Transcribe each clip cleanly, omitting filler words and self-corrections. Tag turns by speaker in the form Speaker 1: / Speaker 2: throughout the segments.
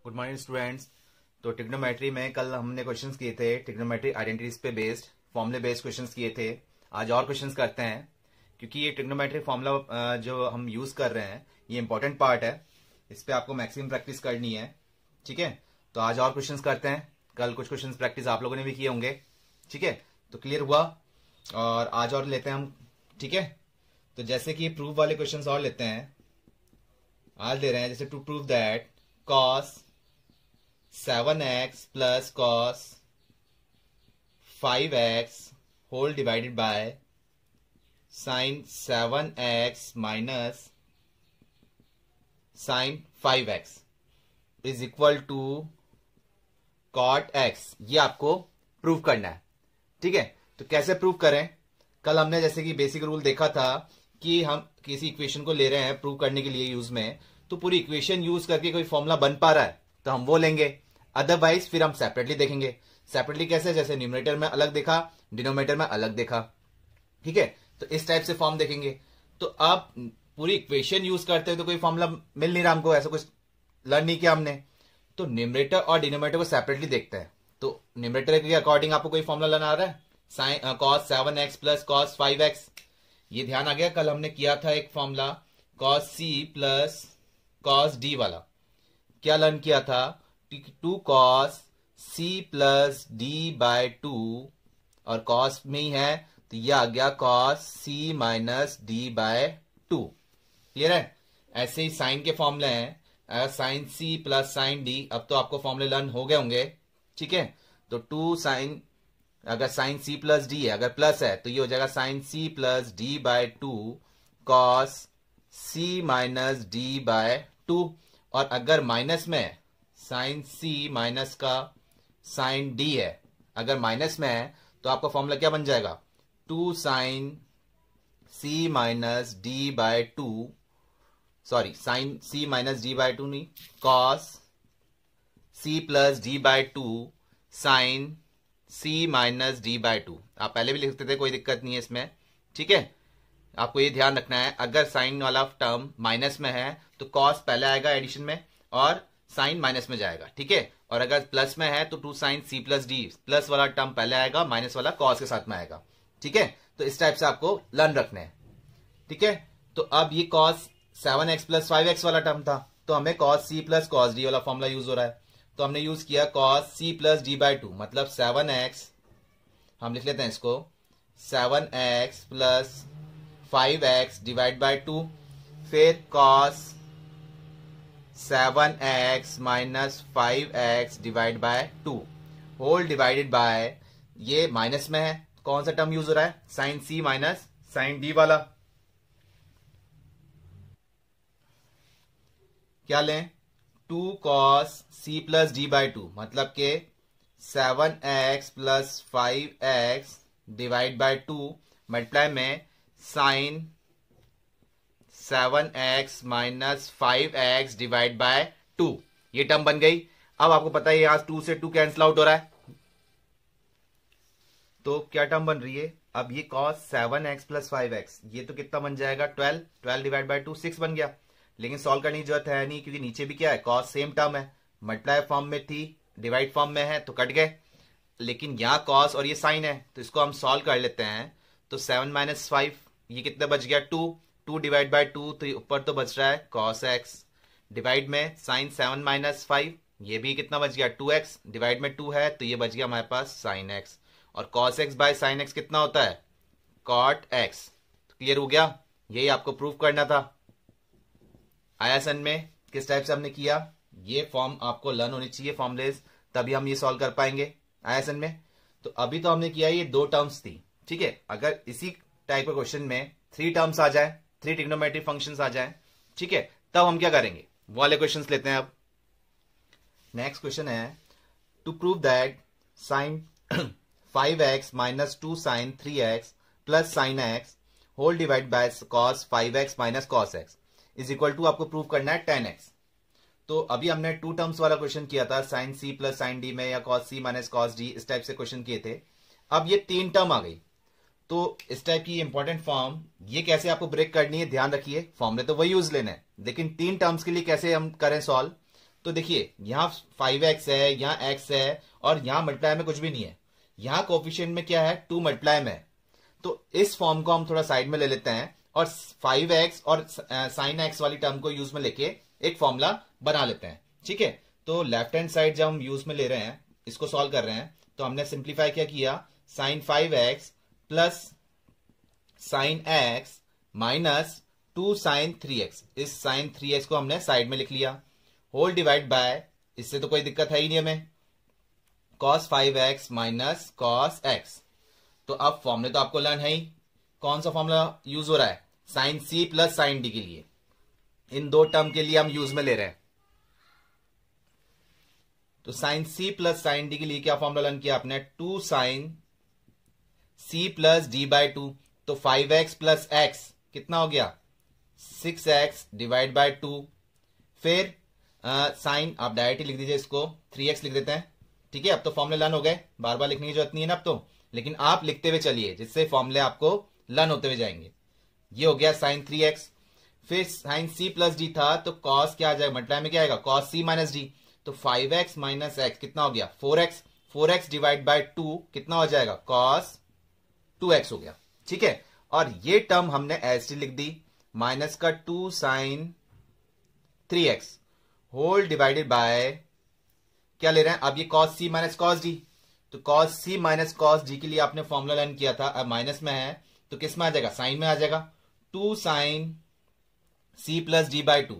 Speaker 1: Good morning students. तो trigonometry में कल हमने क्वेश्चंस किए थे, ट्रिग्नोमेट्री आइडेंटिटीज पे बेस्ड, फॉर्मूले बेस्ड क्वेश्चंस किए थे। आज और क्वेश्चंस करते हैं, क्योंकि ये ट्रिग्नोमेट्री फॉर्मूला जो हम यूज कर रहे हैं ये इंपॉर्टेंट पार्ट है, इस पे आपको मैक्सिमम प्रैक्टिस करनी है। ठीक है, तो आज और क्वेश्चंस करते हैं। कल कुछ क्वेश्चंस प्रैक्टिस आप लोगों ने भी किए होंगे। ठीक है, तो क्लियर हुआ, और आज और लेते हैं हम। ठीक है, तो जैसे कि प्रूफ वाले क्वेश्चंस और लेते हैं, आज ले रहे हैं जैसे to prove that cos 7x plus cos 5x whole divided by sin 7x minus sin 5x is equal to cot x। ये आपको प्रूव करना है। ठीक है, तो कैसे प्रूव करें? कल हमने जैसे कि बेसिक रूल देखा था कि हम किसी इक्वेशन को ले रहे हैं प्रूव करने के लिए यूज में, तो पूरी इक्वेशन यूज करके कोई फॉर्मूला बन पा रहा है तो हम वो लेंगे, अदरवाइज फिर हम सेपरेटली देखेंगे। सेपरेटली कैसे? जैसे न्यूमरेटर में अलग देखा, डिनोमिनेटर में अलग देखा। ठीक है, तो इस टाइप से फॉर्म देखेंगे। तो अब पूरी इक्वेशन यूज करते हैं तो कोई फॉर्मूला मिल नहीं रहा हमको, ऐसा कुछ लर्न नहीं किया हमने, तो न्यूमरेटर और डिनोमिनेटर को सेपरेटली देखते हैं। तो न्यूमरेटर के अकॉर्डिंग आपको कोई फॉर्मूला लर्न आ रहा है, sign cos 7x plus cos 5x। ये ध्यान आ गया, कल हमने किया था एक formula cos c plus cos d वाला। क्या लर्न किया था? 2 cos c plus d by 2, और cos में ही है तो यह आ गया cos c minus d by 2। Clear है? ऐसे ही साइन के फॉर्मूले हैं, sine c plus sine d। अब तो आपको फॉर्मूले लर्न हो गए होंगे। ठीक है, तो 2 साइन, अगर साइन c प्लस d है, अगर प्लस है तो ये हो जाएगा sine c plus d by 2 cos c minus d by 2। और अगर माइनस में है, साइन c माइनस का साइन d है, अगर माइनस में है तो आपका फॉर्मूला क्या बन जाएगा? 2 sine c minus d by 2, sorry sine c minus d by 2 नहीं, cos c plus d by 2 sine c minus d by 2। आप पहले भी लिख सकते थे, कोई दिक्कत नहीं है इसमें। ठीक है, आपको ये ध्यान रखना है, अगर साइन वाला टर्म माइनस में है तो कॉस पहले आएगा एडिशन में और साइन माइनस में जाएगा। ठीक है, और अगर प्लस में है तो 2 sine c plus d, plus वाला टर्म पहले आएगा, माइनस वाला कॉस के साथ में आएगा। ठीक है, तो इस टाइप से आपको लर्न रखना है। ठीक है, तो अब ये cos 7x प्लस 5x वाला टर्म था, तो हमें cos c plus cos d वाला फॉर्मूला यूज हो रहा है, तो हमने यूज किया cos c plus d by 2, मतलब 7x, हम लिख लेते हैं इसको 7x plus 5x divide by 2, फिर cos 7x minus 5x divide by 2 whole divided by, ये माइनस में है, कौन सा टर्म यूज हो रहा है? Sine c minus sine d वाला। क्या लें? 2 cos c plus d by 2, मतलब के 7x plus 5x divide by 2 multiply में sine 7x minus 5x divide by 2, ये टर्म बन गई। अब आपको पता है यहां 2 से 2 कैंसिल आउट हो रहा है, तो क्या टर्म बन रही है? अब ये cos 7x प्लस 5x, ये तो कितना बन जाएगा? 12 डिवाइड बाय 2 6 बन गया। लेकिन सॉल्व करने की जरूरत है नहीं, क्योंकि नीचे भी क्या है? cos सेम टर्म है, मल्टीप्लाई फॉर्म में थी, डिवाइड फॉर्म में है तो कट गए। लेकिन यहाँ cos और ये साइन है, तो इसको हम सॉल्व कर लेते हैं। तो 7 माइनस 5, ये कितना बच गया? 2 डिवाइड बाय 2, तो ये ऊपर तो बच रहा है cos x, डिवाइड में साइन 7 माइनस 5, ये भी कितना बच गया? 2x, डिवाइड में 2 है तो ये बच गया हमारे पास साइन x, और cos x by sine x कितना होता है? cot x। तो क्लियर हो गया, यही आपको प्रूफ करना था। आया सन में? किस टाइप से हमने किया? ये फॉर्म आपको लर्न होनी चाहिए, फॉर्मूलेज, तभी हम ये सॉल्व कर पाएंगे। आया सन में? तो अभी तो हमने किया ये 2 टर्म्स थी। ठीक है, अगर इसी टाइप के क्वेश्चन में 3 टर्म्स आ जाए, 3 ट्रिग्नोमेट्री फंक्शंस आ जाए, ठीक है, तब हम क्या करेंगे? वो वाले क्वेश्चंस लेते हैं। अब नेक्स्ट क्वेश्चन है to prove that sine 5x minus 2 sine 3x plus sine x whole divide by cos 5x minus cos x is equal to, आपको प्रूव करना है 10x। तो अभी हमने 2 टर्म्स वाला क्वेश्चन किया था, sine c plus sine d में, या cos c minus cos d, इस टाइप से क्वेश्चन किए थे। अब ये 3 टर्म आ गई, तो इस टाइप की इंपॉर्टेंट फॉर्म, ये कैसे आपको ब्रेक करनी है ध्यान रखिए। फॉर्मूले तो वही यूज लेना है, लेकिन 3 टर्म्स के लिए कैसे हम करें सॉल्व? तो देखिए यहाँ 5x है, यहाँ x है और यहाँ मल्टीप्लाई में कुछ भी नहीं है। यहाँ कोफिशिएंट में क्या है, 2 मल्टीप्लाई में। तो इस फॉर्म को हम थोड़ा साइड में ले लेते हैं और 5x और साइन x वाली टर्म को यूज में लेके एक फॉर्मूला बना लेते हैं। ठीक है, तो लेफ्ट हैंड साइड जब हम यूज में ले रहे हैं, इसको सॉल्व कर रहे हैं, तो हमने सिंप्लीफाई क्या किया, sine 5x plus sine x minus 2 sine 3x। इस साइन 3x को हमने साइड में लिख लिया, होल डिवाइड बाय, इससे तो कोई दिक्कत है ही नहीं हमें, cos 5x minus cos x। तो अब फॉर्मूले तो आपको लर्न है ही, कौन सा फॉर्मूला यूज हो रहा है, sine c plus sine d के लिए। इन दो टर्म के लिए हम यूज में ले रहे हैं। तो sine c plus sine d के लिए क्या फॉर्मूला लर्न किया आपने, 2 sine c plus d by 2। तो 5x प्लस x कितना हो गया, 6x डिवाइड बाय 2। फिर साइन आप डायरेक्ट ही लिख दीजिए, इसको 3x लिख देते हैं। ठीक है, अब तो फॉर्मूले लर्न हो गए, बार बार लिखने की जरूरत नहीं है ना अब तो, लेकिन आप लिखते हुए चलिए जिससे फॉर्मूले आपको लर्न होते हुए जाएंगे। ये हो गया साइन 3x। फिर साइन c प्लस d था, तो cos क्या आ जाएगा, मल्टीप्लाई में क्या आएगा, cos c माइनस d। तो 5x माइनस x कितना हो गया, 4x। 4x डिवाइड बाय 2 कितना हो जाएगा, cos 2x हो गया। ठीक है, और ये टर्म हमने एज टी लिख दी, माइनस का 2 sine 3x whole divided bye क्या ले रहे हैं, अब ये cos c minus cos d। तो cos c minus cos d के लिए आपने फॉर्मूला लर्न किया था, अब माइनस में है तो किस में आ जाएगा, साइन में आ जाएगा। 2 sine c plus d by 2,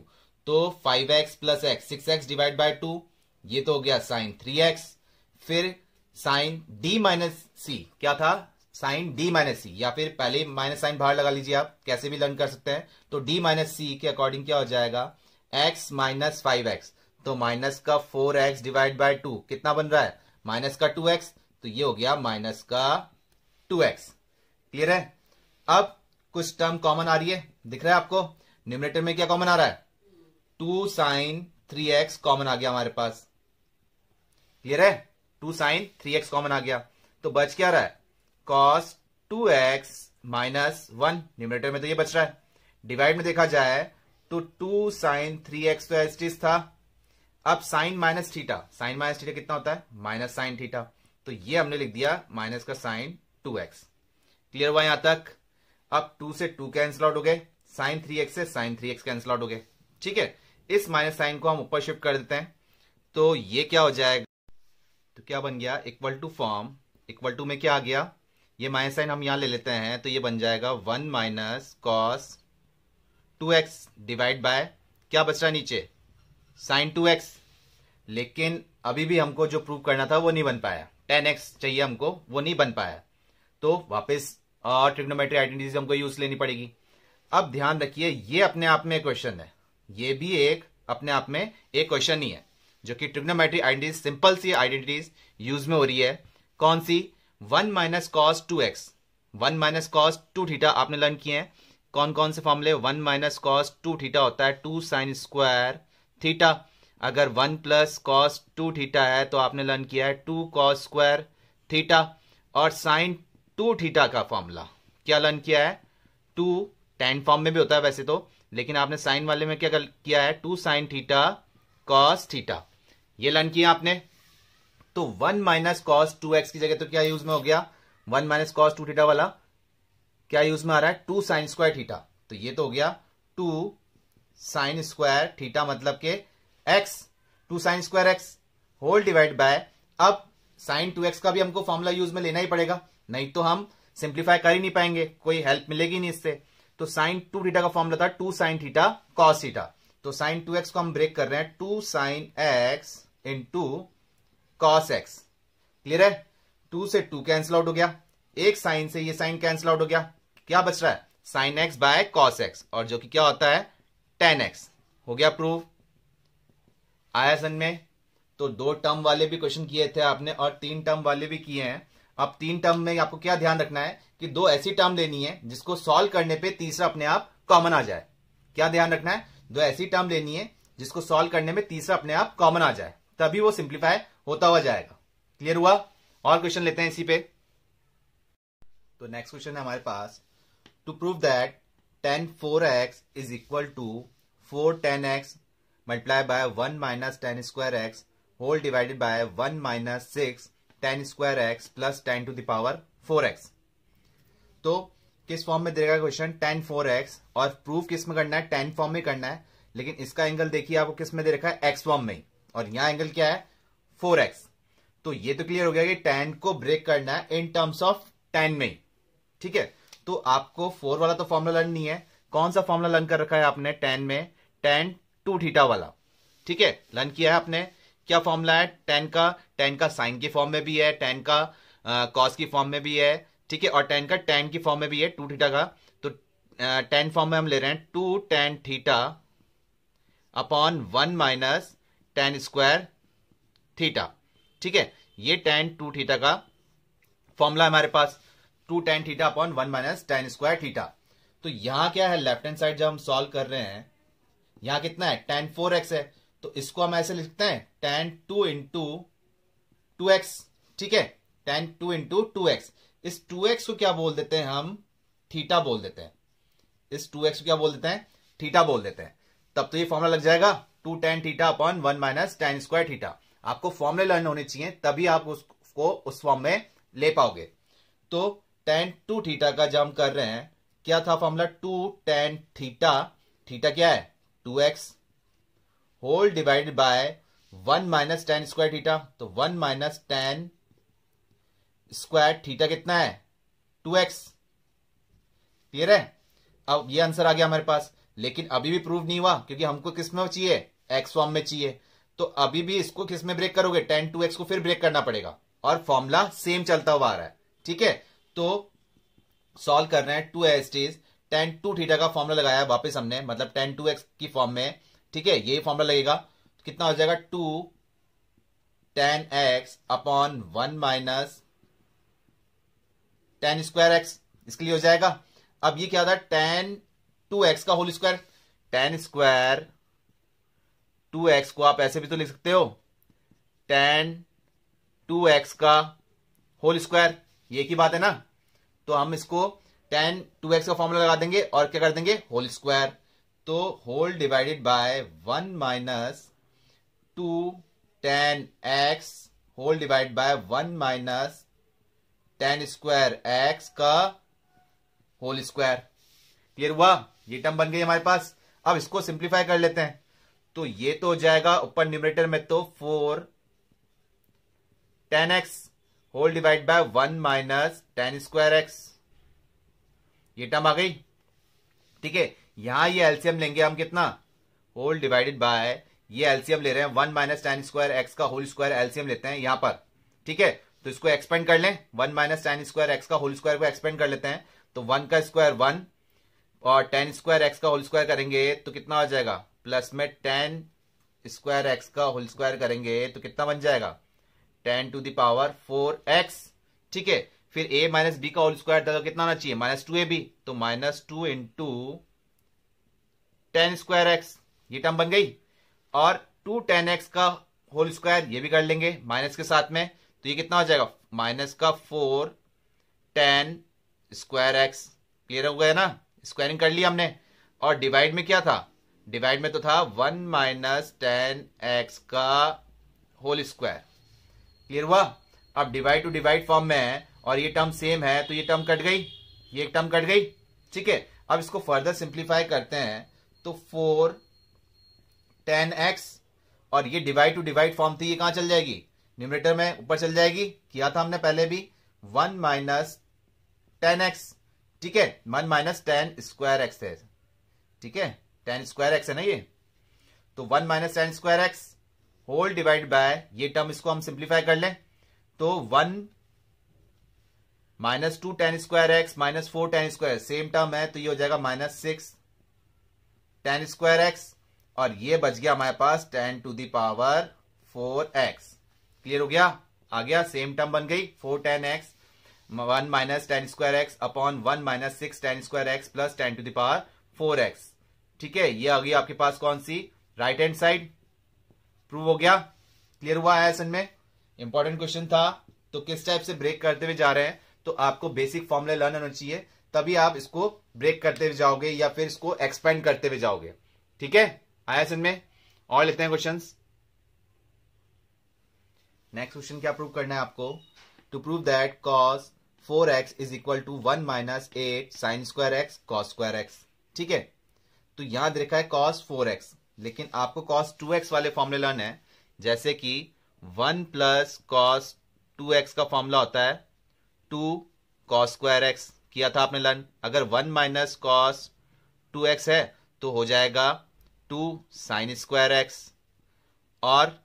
Speaker 1: तो 5x plus x 6x divide by 2, ये तो हो गया साइन 3x। फिर साइन d माइनस c क्या था, साइन d माइनस सी, या फिर पहले माइनस साइन बाहर लगा लीजिए, आप कैसे भी लर्न कर सकते हैं। तो d माइनस सी के अकॉर्डिंग क्या हो जाएगा, x माइनस 5x। तो माइनस का 4x डिवाइड बाय 2 कितना बन रहा है, माइनस का 2x। तो ये हो गया माइनस का 2x। क्लियर है। अब कुछ टर्म कॉमन आ रही है, दिख रहा है आपको, न्यूमरेटर में क्या कॉमन आ रहा है, 2 साइन 3x कॉमन आ गया हमारे पास। क्लियर है, 2 साइन 3x कॉमन आ गया, तो बच क्या रहा है, cos 2x माइनस 1। न्यूमरेटर में तो ये बच रहा है। डिवाइड में देखा जाए तो 2 साइन 3x तो एज इट इज था। अब sine minus theta, sine minus theta कितना होता है, माइनस साइन थीटा। तो ये हमने लिख दिया माइनस का साइन 2x। क्लियर हुआ यहां तक। अब 2 से 2 कैंसिल आउट हो गए, साइन 3x से साइन 3x कैंसिल आउट हो गए। ठीक है, इस माइनस साइन को हम ऊपर शिफ्ट कर देते हैं, तो ये क्या हो जाएगा, तो क्या बन गया, equal to form, equal to में क्या आ गया, ये माइनस साइन हम यहां ले लेते हैं, तो ये बन जाएगा 1 minus cos 2x divide by क्या बच रहा है नीचे, साइन 2x। लेकिन अभी भी हमको जो प्रूव करना था वो नहीं बन पाया, 10x चाहिए हमको, वो नहीं बन पाया, तो वापस ट्रिग्नोमेट्री आइडेंटिटीज हमको यूज लेनी पड़ेगी। अब ध्यान रखिए, ये अपने आप में क्वेश्चन है, ये भी एक अपने आप में एक क्वेश्चन ही है, जो कि ट्रिग्नोमेट्री आइडेंटिटीज, सिंपल सी आइडेंटिटीज यूज में हो रही है। कौन सी, 1 minus cos 2x, 1 minus cos 2 theta आपने लर्न किए हैं। कौन कौन से फॉर्मूले, 1 माइनस कॉस 2 थीटा होता है 2 साइन स्क्वायर थीटा। अगर 1 प्लस कॉस 2 थीटा है तो आपने लर्न किया है 2 कॉस स्क्वायर थीटा। और साइन 2 थीटा का फॉर्मूला क्या लर्न किया है, 2 tan फॉर्म में भी होता है वैसे तो, लेकिन आपने साइन वाले में क्या किया है, 2 साइन थीटा कॉस थीटा, ये लर्न किया आपने। तो 1 माइनस कॉस 2x की जगह तो क्या यूज में हो गया, 1 माइनस कॉस 2 थीटा वाला क्या यूज में आ रहा है, 2 साइन स्क्वायर थीटा। तो ये तो हो गया 2 साइन स्क्वायर थीटा, मतलब के x, 2 sine square x whole divide by, अब साइन 2x का भी हमको फॉर्मूला यूज में लेना ही पड़ेगा, नहीं तो हम सिंप्लीफाई कर ही नहीं पाएंगे, कोई हेल्प मिलेगी नहीं इससे। तो साइन 2 थीटा का फॉर्मूला था 2 साइन थीटा कॉस थीटा। तो साइन 2x को हम ब्रेक कर रहे हैं, 2 sine x into cos x। Clear है, 2 से 2 कैंसिल आउट हो गया, एक साइन से ये साइन कैंसिल आउट हो गया, क्या बच रहा है, sine x by cos x, और जो कि क्या होता है tan x। हो गया प्रूव, आया समझ में। तो 2 टर्म वाले भी क्वेश्चन किए थे आपने और 3 टर्म वाले भी किए हैं। अब 3 टर्म में आपको क्या ध्यान रखना है कि 2 ऐसी टर्म लेनी है जिसको सॉल्व करने पे तीसरा अपने आप कॉमन आ जाए। क्या ध्यान रखना है, 2 ऐसी टर्म लेनी है जिसको सॉल्व करने में तीसरा अपने आप कॉमन आ जाए, तभी वो सिंप्लीफाई होता हुआ जाएगा। क्लियर हुआ। और क्वेश्चन लेते हैं इसी पे। तो नेक्स्ट क्वेश्चन है हमारे पास, to prove that tan 4x is equal to 4 tan x multiply by 1 minus tan square x whole divided by 1 minus 6 tan square x plus 10 to the power 4x। तो किस फॉर्म में देगा question, tan 4x, और proof किस में करना है, tan form में करना है। लेकिन इसका एंगल देखिए आपको किस में दे रखा है, x फॉर्म में, और यहां एंगल क्या है 4x। तो ये तो क्लियर हो गया कि tan को ब्रेक करना है इन टर्म्स ऑफ tan में। ठीक है, तो आपको 4 वाला तो फॉर्मूला लर्न नहीं है। कौन सा फॉर्मूला लर्न कर रखा है आपने tan में, tan 2 थीटा वाला। ठीक है, लर्न किया है आपने। क्या फॉर्मूला है tan का साइन की फॉर्म में भी है, tan का कॉस की फॉर्म में भी है। ठीक है, और tan का tan की फॉर्म में भी है 2 थीटा का। तो tan फॉर्म में हम ले रहे हैं 2 tan theta upon 1 minus tan square theta. ठीक है, ये tan 2 थीटा का फॉर्मूला हमारे पास, 2 tan theta upon 1 minus tan square theta. तो यहां क्या है, लेफ्ट हैंड साइड जब हम सॉल्व कर रहे हैं, यहां कितना है tan 4x है, तो इसको हम ऐसे लिखते हैं tan 2 इंटू 2x। ठीक है, tan 2 इंटू 2x। इस 2x को क्या बोल देते हैं हम, थीटा बोल देते हैं। इस 2x को क्या बोल देते हैं, थीटा बोल देते हैं। तब तो ये फॉर्मूला लग जाएगा 2 tan theta upon 1 minus tan square theta. आपको फॉर्मूले लर्न होने चाहिए, तभी आप उसको उस फॉर्म में ले पाओगे। तो tan 2 थीटा का जब हम कर रहे हैं, क्या था फॉर्मूला, 2 tan थीटा, थीटा क्या है 2x, whole divided by 1 minus tan square theta. तो 1 माइनस tan स्क्वायर थीटा कितना है 2x। क्लियर है, अब ये आंसर आ गया हमारे पास। लेकिन अभी भी प्रूव नहीं हुआ, क्योंकि हमको किस में चाहिए, x फॉर्म में चाहिए। तो अभी भी इसको किस में ब्रेक करोगे, tan 2x को फिर ब्रेक करना पड़ेगा, और फॉर्मूला सेम चलता हुआ आ रहा है। ठीक है, तो सॉल्व कर रहे हैं 2 एज इज tan 2 थीटा का फॉर्मूला लगाया है वापस हमने, मतलब tan 2x की फॉर्म में। ठीक है, ये फॉर्मूला लगेगा, कितना हो जाएगा 2 tan x upon 1 minus tan square x, इसके लिए हो जाएगा। अब ये क्या था, tan 2x का whole square, tan square 2x को आप ऐसे भी तो लिख सकते हो, tan 2x का होल स्क्वायर, ये की बात है ना। तो हम इसको tan 2x का फॉर्मूला लगा देंगे और क्या कर देंगे, होल स्क्वायर। तो whole divided by 1 minus 2 tan x whole divide by 1 minus tan square x का होल स्क्वायर। क्लियर हुआ, ये टर्म बन गई हमारे पास। अब इसको सिंप्लीफाई कर लेते हैं, तो ये तो हो जाएगा ऊपर न्यूमरेटर में तो 4 tan x whole divide by 1 minus tan square x, ये टर्म आ गई। ठीक है, यहां ये एलसीएम लेंगे हम, कितना, होल डिवाइडेड बाय, ये एलसीएम ले रहे हैं 1 माइनस tan स्क्वायर x का होल स्क्वायर, एलसीएम लेते हैं यहां पर। ठीक है, तो इसको एक्सपेंड कर लें, 1 माइनस tan स्क्वायर x का होल स्क्वायर को एक्सपेंड कर लेते हैं। तो 1 का स्क्वायर 1 और tan स्क्वायर x का होल स्क्वायर करेंगे तो कितना हो जाएगा, प्लस में tan स्क्वायर x का होल स्क्वायर करेंगे तो कितना बन जाएगा, 10 टू द पावर 4x। ठीक है, फिर a माइनस बी का होल स्क्वायर था तो कितना आना चाहिए, -2ab, तो -2 इंटू tan स्क्वायर x, ये टर्म बन गई। और 2 tan x का होल स्क्वायर, ये भी कर लेंगे माइनस के साथ में, तो ये कितना हो जाएगा, माइनस का 4 tan स्क्वायर x। क्लियर हो गया ना, स्क्वायरिंग कर लिया हमने। और डिवाइड में क्या था, डिवाइड में तो था 1 माइनस tan x का होल स्क्वायर। क्लियर हुआ, अब डिवाइड टू डिवाइड फॉर्म में है और ये टर्म सेम है, तो ये टर्म कट गई, ये एक टर्म कट गई। ठीक है, अब इसको फर्दर सिंप्लीफाई करते हैं, तो 4 tan x, और ये डिवाइड टू डिवाइड फॉर्म थी, ये कहां चल जाएगी, न्यूमरेटर में ऊपर चल जाएगी, किया था हमने पहले भी, 1 माइनस tan x। ठीक है, 1 माइनस tan स्क्वायर x है। ठीक है, tan स्क्वायर x है ना ये, तो 1 minus tan square x whole divide by, ये टर्म इसको हम सिंप्लीफाई कर लें, तो 1 minus 2 tan square x minus 4 tan square, same term है, तो ये हो जाएगा -6 tan स्क्वायर x, और ये बच गया हमारे पास 10 to the power 4x। Clear हो गया, आ गया, सेम टर्म बन गई, 4 tan x 1 minus tan square x upon 1 minus 6 tan square x plus 10 to the power 4x। ठीक है, ये आ गई आपके पास कौन सी, राइट हैंड साइड। प्रूव हो गया, क्लियर हुआ है एसन में, इंपॉर्टेंट क्वेश्चन था। तो किस टाइप से ब्रेक करते हुए जा रहे हैं, तो आपको बेसिक फॉर्मूले लर्न होना चाहिए, तभी आप इसको ब्रेक करते हुए जाओगे या फिर इसको एक्सपेंड करते हुए जाओगे। ठीक है, आया एसन में। और लेते हैं क्वेश्चंस। नेक्स्ट क्वेश्चन क्या प्रूव करना है आपको? To prove that cos 4x is equal to 1 minus 8 sine square x cos square x. ठीक है, तो यहां देखा है cos 4x, लेकिन आपको cos 2x वाले फॉर्मूले लर्न है, जैसे कि 1 प्लस cos 2x का फॉर्मूला होता है 2 cos स्क्वायर एक्स, किया था आपने लर्न। अगर 1 माइनस cos 2x है तो हो जाएगा 2 साइन स्क्वायर एक्स, और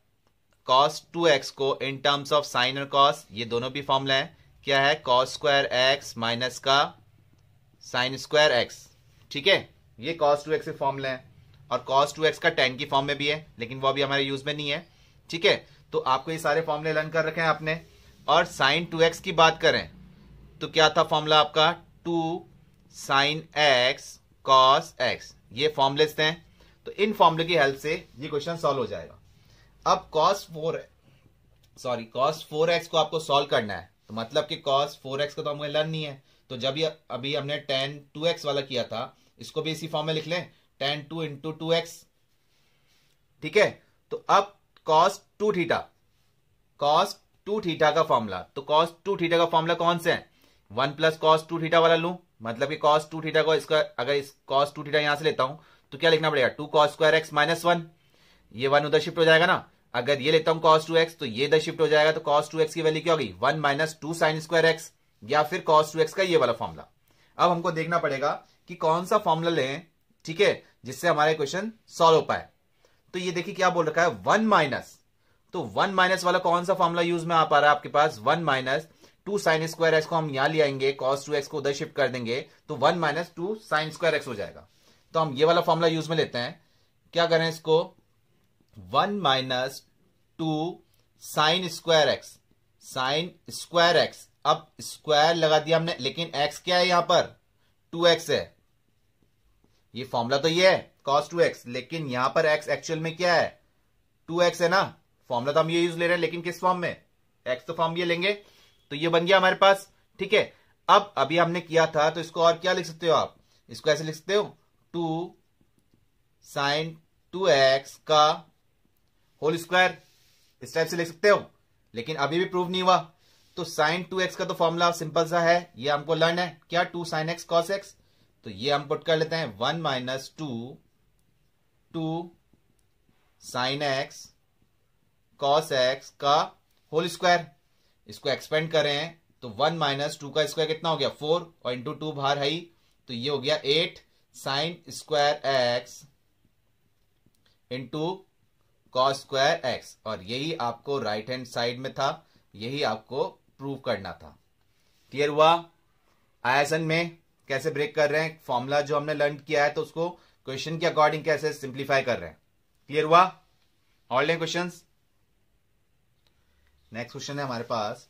Speaker 1: cos 2x को इन टर्म्स ऑफ साइन और cos, ये दोनों भी फॉर्मूला है, क्या है cos स्क्वायर एक्स माइनस का साइन स्क्वायर एक्स। ठीक है, ये cos 2x के फॉर्मूला है, और cos 2x का tan की फॉर्म में भी है, लेकिन वो अभी हमारे यूज में नहीं है। ठीक है, तो आपको ये सारे फॉर्मूले लर्न कर रखे हैं आपने। और साइन 2x की बात करें तो क्या था फॉर्मूला आपका? 2 साइन एक्स कॉस एक्स, ये फॉर्मूलेस हैं। तो इन फॉर्मूले की हेल्प से ये क्वेश्चन सॉल्व हो जाएगा। अब cos 4x को आपको सॉल्व करना है, तो मतलब कि cos 4x को तो हमें लर्न नहीं है, तो जब ये अभी हमने tan 2x वाला किया था, इसको भी इसी फॉर्म में लिख लें, tan 2 इंटू 2x। ठीक है, तो अब cos 2 थीटा का फॉर्मूला, तो cos 2 थीटा का फॉर्मूला कौन से है? 1 प्लस cos 2 थीटा वाला लूं, मतलब कि cos 2 थीटा को इसका, अगर इस cos 2 थीटा यहां से लेता हूं तो क्या लिखना पड़ेगा? 2 cos स्क्वायर एक्स माइनस 1, ये 1 उधर शिफ्ट हो जाएगा ना। अगर ये लेता हूं cos 2x तो ये इधर शिफ्ट हो जाएगा, तो cos 2x की वैल्यू क्या होगी? 1 माइनस 2 साइन स्क्वायर एक्स, या फिर cos 2x का ये वाला फॉर्मूला। अब हमको देखना पड़ेगा कि कौन सा फॉर्मूला लें, ठीक है, जिससे हमारे क्वेश्चन सॉल्व हो पाए। तो ये देखिए क्या बोल रखा है, 1 माइनस, तो 1 माइनस वाला कौन सा फॉर्मूला यूज में आ पा रहा है आपके पास? 1 माइनस 2 साइन स्क्वायर एक्स को हम यहां ले आएंगे, cos 2x को उधर शिफ्ट कर देंगे, तो 1 माइनस 2 साइन स्क्वायर एक्स हो जाएगा। तो हम ये वाला फॉर्मूला यूज में लेते हैं। क्या करें इसको? 1 minus 2 sine square x, sign square x, अब स्क्वायर लगा दिया हमने, लेकिन एक्स क्या है यहां पर? 2x है। ये फॉर्मूला तो ये है cos 2x, लेकिन यहां पर x एक्चुअल में क्या है? 2x है ना। फॉर्मूला तो हम ये यूज ले रहे हैं, लेकिन किस फॉर्म में? x तो फॉर्म ये लेंगे, तो ये बन गया हमारे पास। ठीक है, अब अभी हमने किया था, तो इसको और क्या लिख सकते हो आप? इसको ऐसे लिख सकते हो, 2 साइन 2x का होल स्क्वायर, इस टाइप से लिख सकते हो, लेकिन अभी भी प्रूव नहीं हुआ। तो साइन 2x का तो फॉर्मूला सिंपल सा है, ये हमको लर्न है, क्या? 2 साइन एक्स कॉस एक्स। तो ये हम पुट कर लेते हैं, 1 minus 2 sine x cos x का होल स्क्वायर। इसको एक्सपेंड करें तो 1 माइनस 2 का स्क्वायर कितना हो गया? 4, और इंटू 2 बाहर है ही, तो ये हो गया 8 sine square x into cos square x, और यही आपको राइट हैंड साइड में था, यही आपको प्रूव करना था। क्लियर हुआ? आयसन में कैसे ब्रेक कर रहे हैं, फॉर्मूला जो हमने लर्न किया है तो उसको क्वेश्चन के अकॉर्डिंग कैसे सिंप्लीफाई कर रहे हैं। क्लियर हुआ? और लें क्वेश्चंस। नेक्स्ट क्वेश्चन है हमारे पास,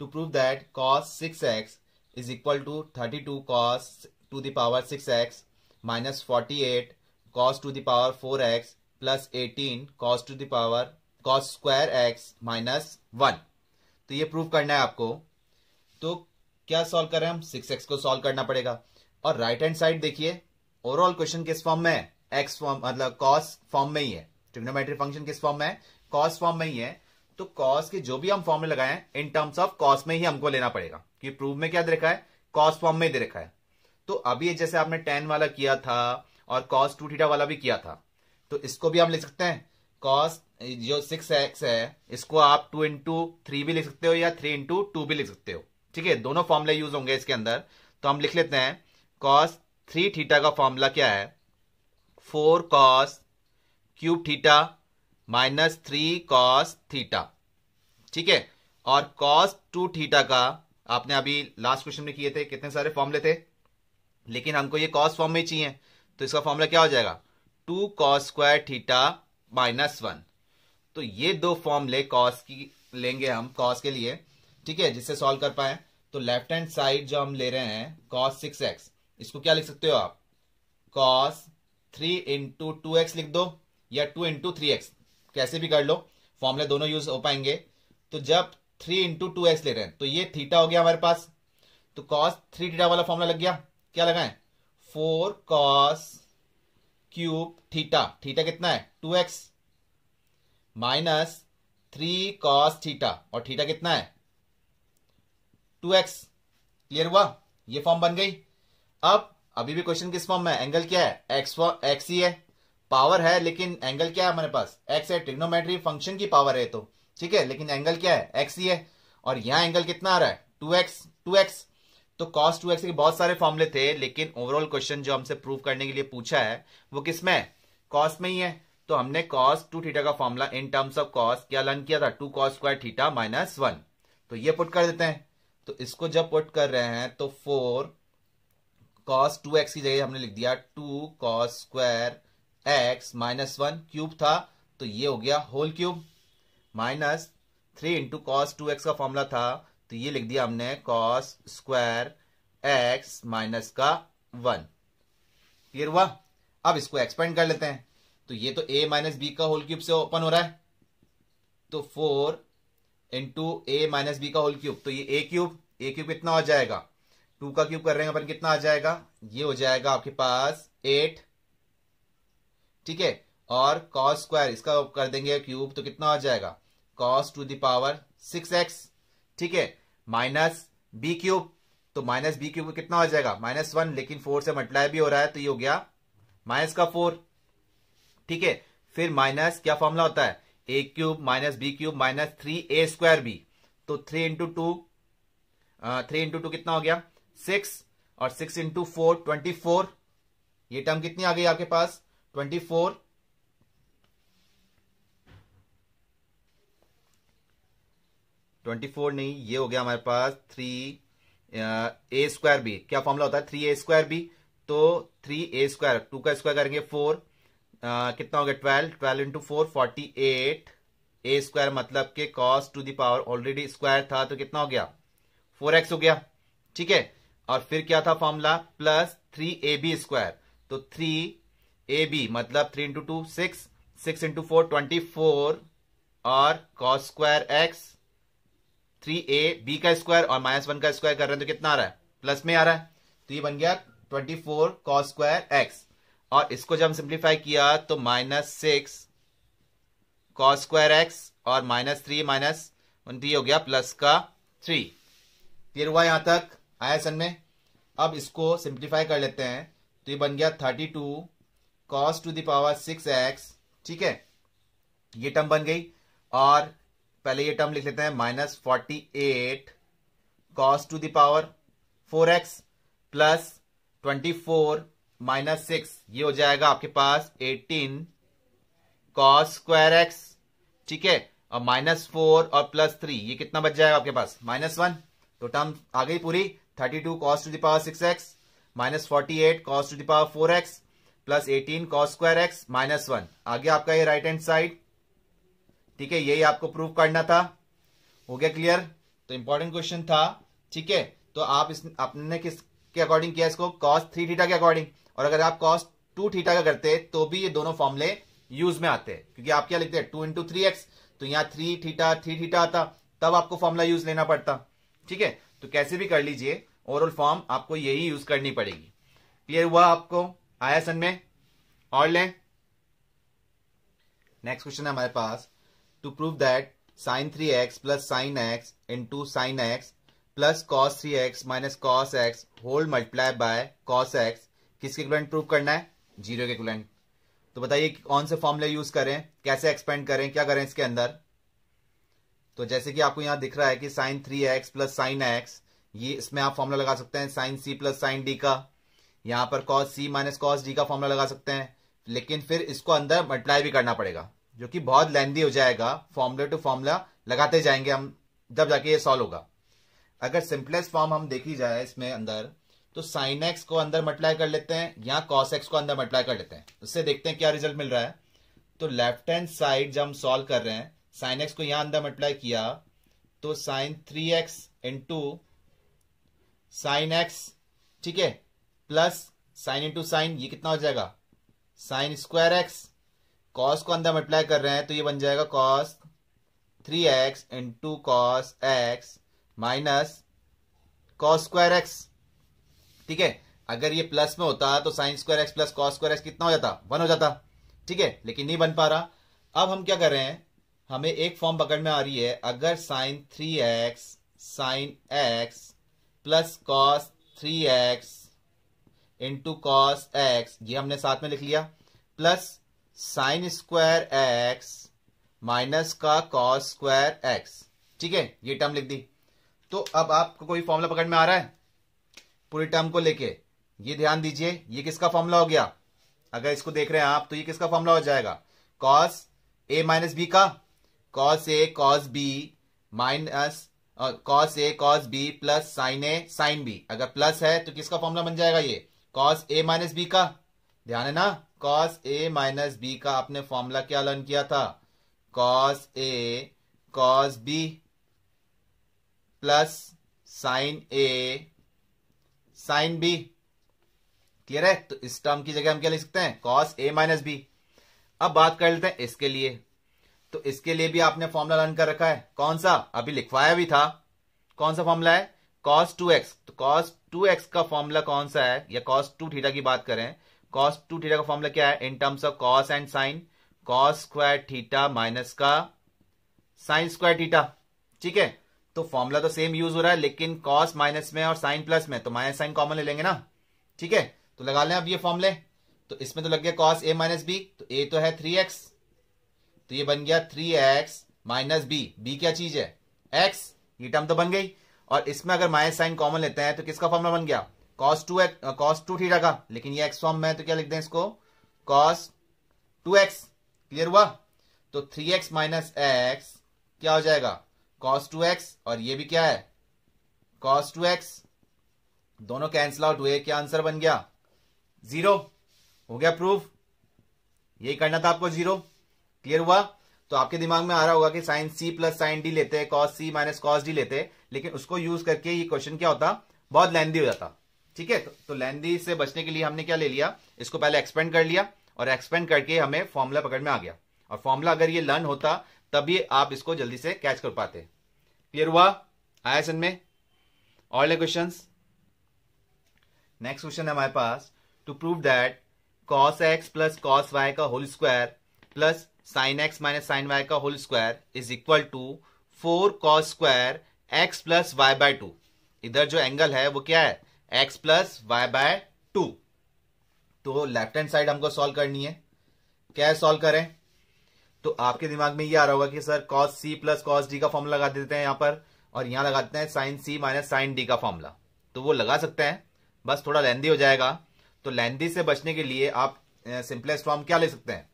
Speaker 1: to prove that cos 6x is equal to 32 cos to the power 6x minus 48 cos to the power 4x plus 18 cos to the power cos square x minus 1। तो ये prove करना है आपको। तो क्या सॉल्व करें हम? 6x को सॉल्व करना पड़ेगा, और राइट हैंड साइड देखिए, ओवरऑल क्वेश्चन किस फॉर्म में है? एक्स फॉर्म, मतलब cos फॉर्म में ही है। ट्रिग्नोमेट्री फंक्शन किस फॉर्म में है? cos फॉर्म में ही है। तो cos के जो भी हम फॉर्मूले लगाए हैं, इन टर्म्स ऑफ cos में ही हमको लेना पड़ेगा, कि प्रूव में क्या दे रखा है? cos फॉर्म में दे रखा है। तो अभी जैसे आपने tan वाला किया था और cos 2 थीटा वाला भी किया था, तो इसको भी हम लिख सकते हैं। cos जो 6x है, इसको आप 2 इंटू 3 भी लिख सकते हो, या 3 इंटू 2 भी लिख सकते हो। ठीक है, दोनों फॉर्मूले यूज होंगे इसके अंदर। तो हम लिख लेते हैं, cos 3 थीटा का फॉर्मूला क्या है? 4 cos cube theta minus 3 cos theta. ठीक है, और cos 2 थीटा का आपने अभी लास्ट क्वेश्चन में किए थे, कितने सारे फॉर्मूले थे, लेकिन हमको ये cos फॉर्म में ही चाहिए, तो इसका फॉर्मूला क्या हो जाएगा? 2 cos स्क्वायर थीटा माइनस 1। तो ये दो फॉर्मूले cos की लेंगे हम, cos के लिए, ठीक है, जिससे सॉल्व कर पाए। तो लेफ्ट हैंड साइड जो हम ले रहे हैं cos 6x, इसको क्या लिख सकते हो आप? cos 3 इंटू 2x लिख दो, या 2 इंटू 3x, कैसे भी कर लो, फॉर्मूले दोनों यूज हो पाएंगे। तो जब 3 इंटू 2x ले रहे हैं, तो ये थीटा हो गया हमारे पास, तो cos 3 थीटा वाला फॉर्मूला लग गया। क्या लगाएं? 4 cos क्यूब थीटा, थीटा कितना है? 2x, माइनस 3 कॉस थीटा, और थीटा कितना है 2x। क्लियर हुआ, ये फॉर्म बन गई। अब अभी भी क्वेश्चन किस फॉर्म में है, एंगल क्या है एक्स ही है, पावर है लेकिन एंगल क्या है हमारे पास एक्स है, ट्रिग्नोमेट्री फंक्शन की पावर है तो ठीक है, लेकिन एंगल क्या है एक्स ही है, और यहां एंगल कितना आ रहा है 2x। तो cos 2x के बहुत सारे फॉर्मूले थे, लेकिन ओवरऑल क्वेश्चन जो हमसे प्रूव करने के लिए पूछा है वो किस में है, cos में ही है। तो हमने cos 2 थीटा का formula in terms of cos क्या लर्न किया था 2 cos स्क्वायर थीटा माइनस 1। तो ये पुट कर देते हैं, तो इसको जब पुट कर रहे हैं तो 4 cos 2x की जगह हमने लिख दिया 2 cos square x minus 1, cube था तो ये हो गया whole cube, minus 3 into cos 2x का फॉर्मूला था तो ये लिख दिया हमने cos स्क्वायर x माइनस का 1। क्लियर हुआ, अब इसको एक्सपेंड कर लेते हैं, तो ये तो a माइनस बी का होल क्यूब से ओपन हो रहा है, तो 4 इंटू a माइनस बी का होल क्यूब, तो ये a क्यूब कितना हो जाएगा 2 का क्यूब कर रहे हैं अपन, कितना आ जाएगा, ये हो जाएगा आपके पास 8, ठीक है। और cos स्क्वायर इसका कर देंगे क्यूब तो कितना आ जाएगा cos to the power 6x, ठीक है, माइनस बी क्यूब, तो माइनस बी क्यूब कितना हो जाएगा -1, लेकिन 4 से मल्टीप्लाई भी हो रहा है तो ये हो गया माइनस का 4, ठीक है। फिर माइनस क्या फॉर्मूला होता है a cube minus b cube minus 3a square b, तो 3 इंटू टू कितना हो गया 6, और 6 इंटू 4 24, ये टर्म कितनी आ गई आपके पास 24, नहीं, ये हो गया हमारे पास 3a स्क्वायर बी, क्या फॉर्मूला होता है 3a स्क्वायर बी, तो 3a स्क्वायर 2 का स्क्वायर करेंगे 4, कितना हो गया 12 इंटू 4 48, a स्क्वायर मतलब के cos to the power already square था तो कितना हो गया 4x हो गया, ठीक है। और फिर क्या था फॉर्मूला प्लस 3ab स्क्वायर, तो 3ab मतलब 3 इंटू 2 6 इंटू 4 24, और cos स्क्वायर x 3ab का स्क्वायर और -1 का स्क्वायर कर रहे हैं तो कितना आ रहा है प्लस में आ रहा है, तो ये बन गया 24 cos स्क्वायर x, और इसको जब हम सिंप्लीफाई किया तो -6 cos स्क्वायर x और -3 -1 हो गया प्लस का 3। क्लियर हुआ यहां तक आया सन में। अब इसको सिंप्लीफाई कर लेते हैं तो ये बन गया 32 cos to the power 6x, ठीक है, ये टर्म बन गई। और पहले ये टर्म लिख लेते हैं -48 cos to the power 4x plus 24 -6, ये हो जाएगा आपके पास 18 cos स्क्वायर x, ठीक है, और -4 और +3 ये कितना बच जाएगा आपके पास -1, तो टर्म आ गई पूरी 32 cos to the power 6x -48 cos to the power 4x plus 18 cos square x -1 आ गया आपका ये राइट हैंड साइड, ठीक है, यही आपको प्रूव करना था। हो गया क्लियर, तो इंपॉर्टेंट क्वेश्चन था, ठीक है। तो आप आपने किसके अकॉर्डिंग किया इसको cos 3 थीटा के अकॉर्डिंग, और अगर आप cos 2 थीटा का करते तो भी ये दोनों फॉर्मूले यूज में आते हैं, क्योंकि आप क्या लिखते हैं 2 इंटू 3x, तो यहाँ 3 थीटा आता, तब आपको फॉर्मूला यूज लेना पड़ता, ठीक है। तो कैसे भी कर लीजिए ओवरऑल फॉर्म आपको यही यूज करनी पड़ेगी। क्लियर हुआ आपको आया सन में, और लें नेक्स्ट क्वेश्चन है हमारे पास, to prove that sin 3x plus sin x into sin x plus cos 3x minus cos x whole multiply by cos x किसके इक्विवेलेंट प्रूव करना है 0 के इक्विवेलेंट। तो बताइए कौन से फॉर्मूले यूज करें, कैसे एक्सपेंड करें, क्या करें इसके अंदर। तो जैसे कि आपको यहां दिख रहा है कि sin 3x plus sin x, ये इसमें आप फॉर्मूला लगा सकते हैं sin c plus sin d का, यहां पर cos c minus cos d का फॉर्मूला लगा सकते हैं, लेकिन फिर इसको अंदर मल्टीप्लाई भी करना पड़ेगा जो कि बहुत लेंदी हो जाएगा, फॉर्मूला टू फॉर्मूला लगाते जाएंगे हम जब जाके ये सॉल्व होगा। अगर सिंपलेस्ट फॉर्म हम देखी जाए इसमें अंदर, तो sin x को अंदर मल्टीप्लाई कर लेते हैं, यहाँ cos x को अंदर मल्टीप्लाई कर लेते हैं, उससे देखते हैं क्या रिजल्ट मिल रहा है। तो लेफ्ट हैंड साइड जब हम सॉल्व कर रहे हैं sin x को यहां अंदर मल्टीप्लाई किया तो sin 3x into sin x, ठीक है, प्लस sin इंटू साइन, ये कितना हो जाएगा sin स्क्वायर x, cos को अंदर मल्टीप्लाई कर रहे हैं तो ये बन जाएगा cos 3x into cos x minus cos square x, ठीक है। अगर ये प्लस में होता तो sin square x plus cos square x कितना हो जाता 1 हो जाता, ठीक है, लेकिन नहीं बन पा रहा। अब हम क्या कर रहे हैं हमें एक फॉर्म पकड़ में आ रही है, अगर sine 3x sine x plus cos 3x into cos x, ये हमने साथ में लिख लिया, plus sine square x minus का कॉस स्क्वायर x, ठीक है, ये टर्म लिख दी। तो अब आपको कोई फॉर्मूला पकड़ में आ रहा है पूरी टर्म को लेके? ये ध्यान दीजिए, ये किसका फॉर्मूला हो गया? अगर इसको देख रहे हैं आप तो ये किसका फॉर्मूला हो जाएगा? कॉस ए माइनस बी का, cos A cos B minus cos A cos B plus sign A sine B. अगर प्लस है तो किसका फॉर्मूला बन जाएगा? ये कॉस ए माइनस बी का। ध्यान है ना, कॉस ए माइनस बी का आपने फॉर्मूला क्या लर्न किया था? Cos A cos B plus sign A sine B. Clear है? तो इस टर्म की जगह हम क्या लिख सकते हैं? Cos A minus B. अब बात कर लेते हैं इसके लिए। तो इसके लिए भी आपने फॉर्मूला लर्न कर रखा है, कौन सा? अभी लिखवाया भी था। कौन सा फॉर्मूला है? cos 2x। तो cos 2x का फॉर्मूला कौन सा है? या cos 2 थीटा की बात करें, cos 2 थीटा का फॉर्मूला क्या है? In terms of cos and sine, cos square theta minus का साइन स्क्वायर थीटा। ठीक है, तो फॉर्मूला तो सेम यूज हो रहा है, लेकिन cos माइनस में और साइन प्लस में, तो माइनस साइन कॉमन ले लेंगे ना। ठीक है, तो लगा लें अब ये फॉर्मूले। तो इसमें तो लग गया cos a माइनस बी, तो a तो है 3x, तो ये बन गया 3x माइनस बी। बी क्या चीज है? x, ये टर्म तो बन गई। और इसमें अगर माइनस साइन कॉमन लेते हैं तो किसका फॉर्मूला बन गया? cos 2 थीटा का। लेकिन ये x फॉर्म में है तो क्या लिख दें इसको? cos 2x। क्लियर हुआ? तो 3x माइनस x क्या हो जाएगा? cos 2x, और ये भी क्या है? cos 2x। दोनों कैंसिल आउट हुए, क्या आंसर बन गया? 0। हो गया प्रूफ। यही करना था आपको, 0। क्लियर हुआ? तो आपके दिमाग में आ रहा होगा कि sine c plus sine d लेते, cos c minus cos d लेते, लेकिन उसको यूज करके ये क्वेश्चन क्या होता? बहुत लेंदी हो जाता। ठीक है, तो लेंदी से बचने के लिए हमने क्या ले लिया? इसको पहले एक्सपेंड कर लिया, और एक्सपेंड करके हमें फॉर्मूला पकड़ में आ गया। और फॉर्मूला अगर ये लर्न होता तभी आप इसको जल्दी से कैच कर पाते। क्लियर हुआ? आया समझ में? और क्वेश्चन। नेक्स्ट क्वेश्चन है हमारे पास, to prove that cos x plus cos y का whole square plus sine x minus sine y का whole square is equal to 4 cos square x plus y by 2। इधर जो एंगल है वो क्या है? x plus y by 2। तो left hand side हमको सॉल्व करनी है। क्या सॉल्व करें? तो आपके दिमाग में ये आ रहा होगा कि sir cos c plus cos d का फॉर्मूला लगा देते हैं यहां पर, और यहां लगाते हैं sine c minus sine d का फॉर्मूला। तो वो लगा सकते हैं, बस थोड़ा लेंदी हो जाएगा। तो लेंदी से बचने के लिए आप सिंपलेस्ट फॉर्म क्या ले सकते हैं?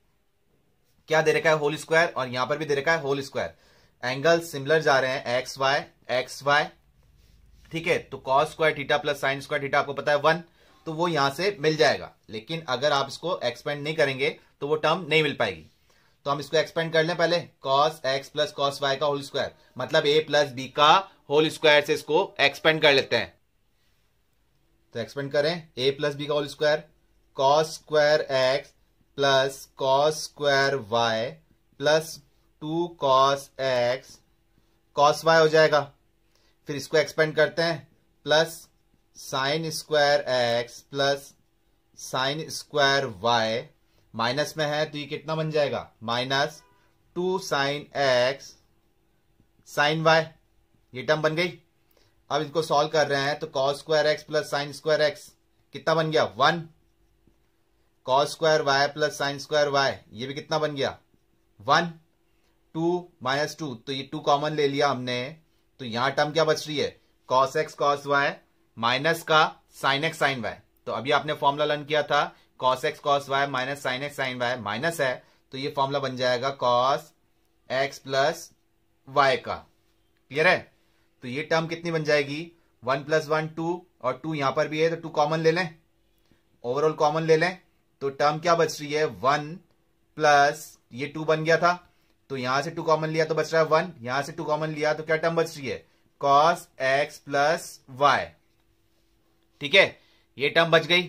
Speaker 1: क्या दे रखा है? होल स्क्वायर, और यहां पर भी दे रखा है होल स्क्वायर। एंगल सिमिलर जा रहे हैं, एक्स वाई एक्स वाई। ठीक है, तो cos square theta plus sine square theta आपको पता है 1, तो वो यहां से मिल जाएगा। लेकिन अगर आप इसको एक्सपेंड नहीं करेंगे तो वो टर्म नहीं मिल पाएगी। तो हम इसको एक्सपेंड कर लें पहले। cos x plus cos y का होल स्क्वायर, मतलब a प्लस बी का होल स्क्वायर से इसको एक्सपेंड कर लेते हैं। तो एक्सपेंड करें, a प्लस बी का whole square, cos square x plus cos square y plus 2 cos x cos y हो जाएगा। फिर इसको एक्सपेंड करते हैं, plus sine square x plus sine square y, minus में है तो ये कितना बन जाएगा? Minus 2 sine x sine y। ये टर्म बन गई। अब इसको सॉल्व कर रहे हैं तो cos square x plus sine square x कितना बन गया? 1। cos square y plus sine square y, ये भी कितना बन गया? 1। 2 माइनस 2, तो ये 2 कॉमन ले लिया हमने, तो यहां टर्म क्या बच रही है? cos x cos y minus का साइन x साइन y। तो अभी आपने फॉर्मूला लर्न किया था cos x cos y minus sine x sine y, minus है तो ये फॉर्मूला बन जाएगा cos x प्लस y का। क्लियर है? तो ये टर्म कितनी बन जाएगी? 1 प्लस 1 2, और 2 यहां पर भी है तो 2 कॉमन ले लें, ओवरऑल कॉमन ले लें, तो टर्म क्या बच रही है? 1 प्लस ये 2 बन गया था, तो यहां से 2 कॉमन लिया तो बच रहा है 1, यहां से 2 कॉमन लिया तो क्या टर्म बच रही है? cos x plus y। ठीक है, ये टर्म बच गई।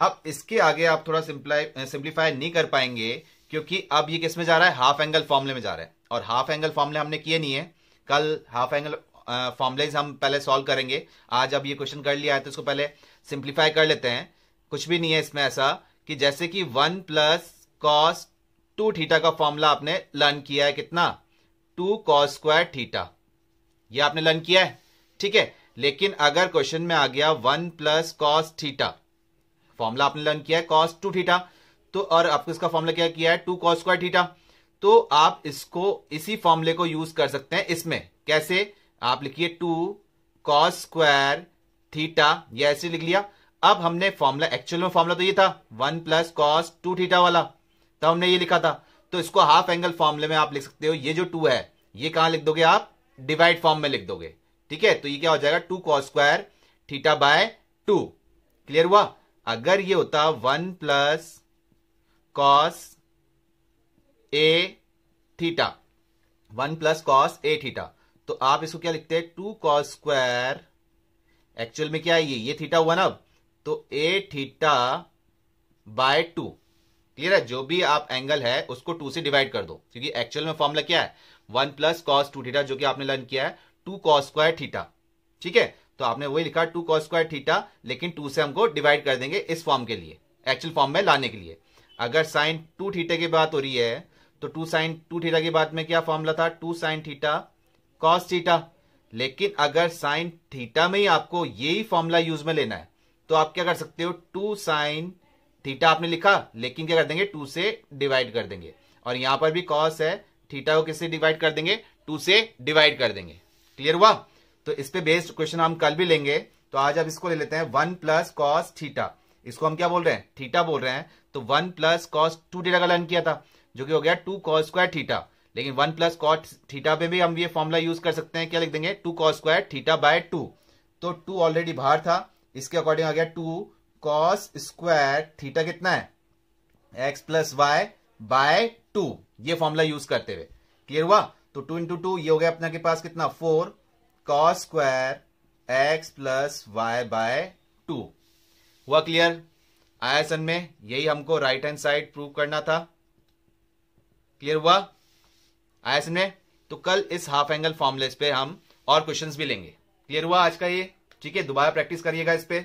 Speaker 1: अब इसके आगे आप थोड़ा सिंप्लीफाई नहीं कर पाएंगे, क्योंकि अब ये किस में जा रहा है? हाफ एंगल फॉर्मूले में जा रहा है, और हाफ एंगल फॉर्मूले हमने किए नहीं है। कल हाफ एंगल फॉर्मुलेज हम पहले सॉल्व करेंगे। आज अब ये क्वेश्चन कर लिया है तो इसको पहले सिंप्लीफाई कर लेते हैं। कुछ भी नहीं है इसमें ऐसा कि जैसे कि 1 प्लस cos 2 थीटा का फॉर्मूला आपने लर्न किया है, कितना? 2 cos स्क्वायर थीटा। ये आपने लर्न किया है, ठीक है। लेकिन अगर क्वेश्चन में आ गया 1 प्लस कॉस थीटा, फॉर्मूला आपने लर्न किया है cos 2 थीटा, तो और आपको इसका फॉर्मूला क्या किया है 2 cos स्क्वायर थीटा, तो आप इसको इसी फॉर्मूले को यूज कर सकते हैं इसमें। कैसे? आप लिखिए 2 cos स्क्वायर थीटा, ये ऐसे लिख लिया। अब हमने फॉर्मूला, एक्चुअल में फॉर्मूला तो ये था 1 प्लस कॉस 2 थीटा वाला, तो हमने ये लिखा था। तो इसको हाफ एंगल फॉर्मूले में आप लिख सकते हो। ये जो 2 है ये कहां लिख दोगे आप? डिवाइड फॉर्म में लिख दोगे, ठीक है। तो ये क्या हो जाएगा 2 cos square theta by 2। Clear हुआ? अगर ये होता 1 plus cos A theta, 1 plus cos A theta, तो आप इसको क्या लिखते हैं 2 cos स्क्वायर, एक्चुअल में क्या है ये थीटा हुआ ना, तो ए थीटा बाय 2। क्लियर है? जो भी आप एंगल है उसको 2 से डिवाइड कर दो, क्योंकि एक्चुअल में फॉर्मूला क्या है 1 प्लस कॉस 2 थीटा, जो कि आपने लर्न किया है 2 cos स्क्वायर थीटा, ठीक है। तो आपने वही लिखा 2 cos स्क्वायर थीटा, लेकिन 2 से हमको डिवाइड कर देंगे इस फॉर्म के लिए, एक्चुअल फॉर्म में लाने के लिए। अगर साइन 2 थीटा की बात हो रही है तो 2 साइन 2 थीटा की बात में क्या फॉर्मूला था 2 साइन थीटा कॉस थीटा। लेकिन अगर साइन थीटा में ही आपको यही फॉर्मूला यूज में लेना है तो आप क्या कर सकते हो 2 साइन थीटा आपने लिखा, लेकिन क्या कर देंगे 2 से डिवाइड कर देंगे। और यहां पर भी कॉस है, थीटा को किससे डिवाइड कर देंगे 2 से डिवाइड कर देंगे। क्लियर हुआ? तो इस पे बेस्ड क्वेश्चन हम कल भी लेंगे। तो आज अब इसको ले लेते हैं 1 प्लस कॉस थीटा, इसको हम क्या बोल रहे हैं थीटा बोल रहे हैं। तो 1 प्लस कॉस 2 थीटा का लर्न किया था, जो कि हो गया 2 cos स्क्वायर थीटा। लेकिन 1 प्लस कॉस थीटा पे भी हम ये फॉर्मूला यूज कर सकते हैं, क्या लिख देंगे 2 cos स्क्वायर थीटा बाय 2। तो 2 ऑलरेडी बाहर था, इसके अकॉर्डिंग आ गया 2 cos स्क्वायर थीटा कितना है x प्लस वाई बाय 2, ये फॉर्मूला यूज करते हुए। क्लियर हुआ? तो 2 इंटू 2 ये हो गया अपने के पास कितना 4 cos square x plus y by 2। हुआ क्लियर? आया सन में? यही हमको राइट हैंड साइड प्रूव करना था। क्लियर हुआ? आया सन में? तो कल इस हाफ एंगल फॉर्मूले पे हम और क्वेश्चंस भी लेंगे। क्लियर हुआ आज का ये? ठीक है, दोबारा प्रैक्टिस करिएगा इस पे,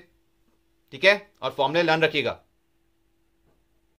Speaker 1: ठीक है, और फॉर्मूले लर्न रखिएगा।